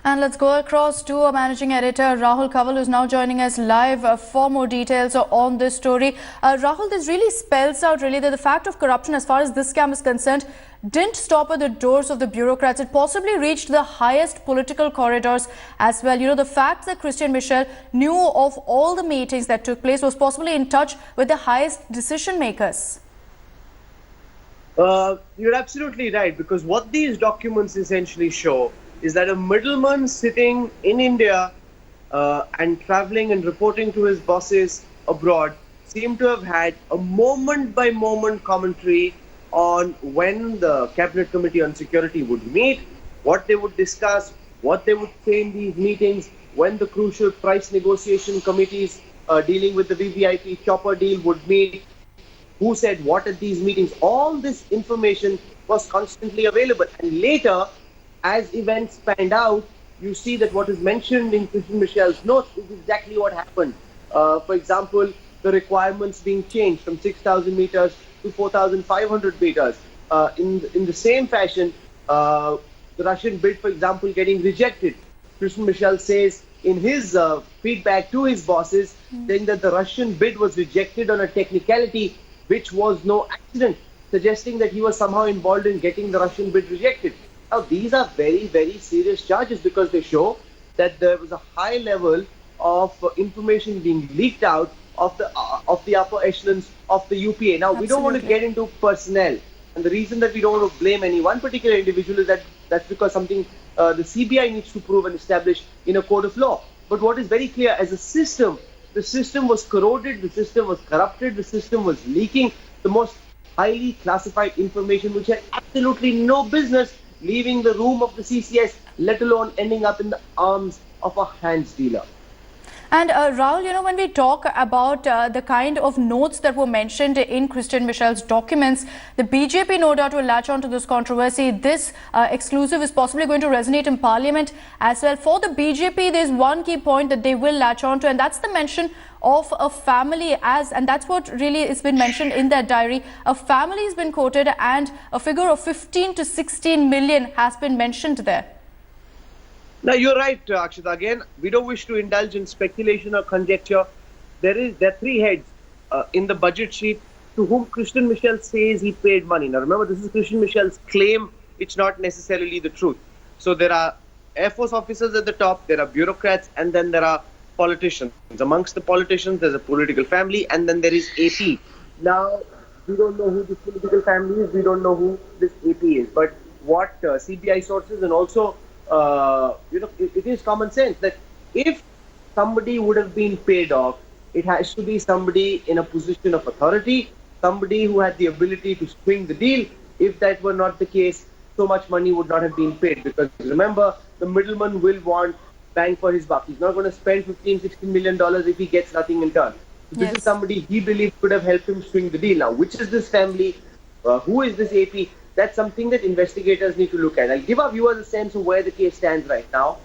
And let's go across to our managing editor, Rahul Kaval, who's now joining us live for more details on this story. Rahul, this really spells out that the fact of corruption as far as this scam is concerned didn't stop at the doors of the bureaucrats. It possibly reached the highest political corridors as well. You know, the fact that Christian Michel knew of all the meetings that took place, was possibly in touch with the highest decision makers. You're absolutely right, because what these documents essentially show is that a middleman sitting in India and traveling and reporting to his bosses abroad seemed to have had a moment-by-moment commentary on when the Cabinet Committee on Security would meet, what they would discuss, what they would say in these meetings, when the crucial price negotiation committees dealing with the VVIP chopper deal would meet, who said what at these meetings. All this information was constantly available. And later, as events panned out, you see that what is mentioned in Christian Michel's notes is exactly what happened. For example, the requirements being changed from 6,000 meters to 4,500 meters. In the same fashion, the Russian bid, for example, getting rejected. Christian Michel says in his feedback to his bosses, saying that the Russian bid was rejected on a technicality which was no accident, suggesting that he was somehow involved in getting the Russian bid rejected. Now, these are very, very serious charges because they show that there was a high level of information being leaked out of the upper echelons of the UPA. Now, we don't want to get into personnel, and the reason that we don't want to blame any one particular individual is that that's because something the CBI needs to prove and establish in a court of law. But what is very clear, as a system, the system was corroded, the system was corrupted, the system was leaking the most highly classified information which had absolutely no business leaving the room of the CCS, let alone ending up in the arms of a hands dealer. And Rahul, you know, when we talk about the kind of notes that were mentioned in Christian Michel's documents, the BJP no doubt will latch on to this controversy. This exclusive is possibly going to resonate in Parliament as well. For the BJP, there's one key point that they will latch on to, and that's the mention of a family, and that's what really has been mentioned in their diary. A family has been quoted and a figure of 15 to 16 million has been mentioned there. Now, you're right, Akshita. Again, we don't wish to indulge in speculation or conjecture. There are three heads in the budget sheet to whom Christian Michel says he paid money. Now, remember, this is Christian Michel's claim. It's not necessarily the truth. So there are Air Force officers at the top, there are bureaucrats, and then there are politicians. Amongst the politicians, there's a political family, and then there is AP. Now, we don't know who this political family is. We don't know who this AP is. But what CBI sources and also it is common sense that if somebody would have been paid off, it has to be somebody in a position of authority, somebody who had the ability to swing the deal. If that were not the case, so much money would not have been paid, because remember, the middleman will want bang for his buck. He's not going to spend $15-16 million if he gets nothing in turn. So this is somebody he believes could have helped him swing the deal. Now, which is this family? Who is this AP? That's something that investigators need to look at. I'll give our viewers a sense of where the case stands right now.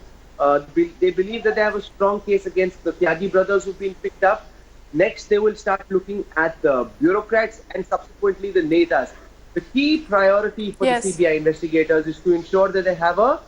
They believe that they have a strong case against the Tyagi brothers who've been picked up. Next, they will start looking at the bureaucrats and subsequently the netas. The key priority for the CBI investigators is to ensure that they have a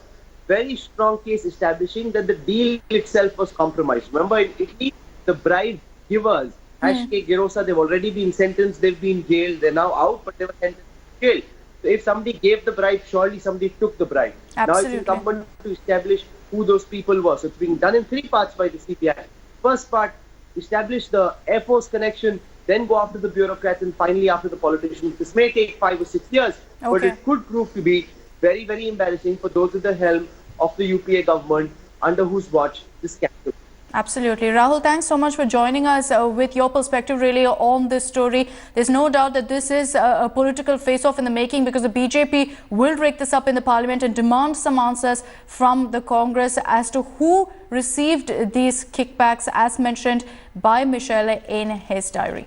very strong case establishing that the deal itself was compromised. Remember, in Italy, the bribe givers, H.K. Girosa, they've already been sentenced, they've been jailed, they're now out, but they were sentenced to jail. So if somebody gave the bribe, surely somebody took the bribe. Absolutely. Now it's incumbent to establish who those people were. So it's being done in three parts by the CBI. First part, establish the Air Force connection, then go after the bureaucrats, and finally after the politicians. This may take 5 or 6 years, but it could prove to be very, very embarrassing for those at the helm of the UPA government under whose watch this scandal. Absolutely. Rahul, thanks so much for joining us with your perspective really on this story. There's no doubt that this is a political face-off in the making, because the BJP will rake this up in the Parliament and demand some answers from the Congress as to who received these kickbacks as mentioned by Michel in his diary.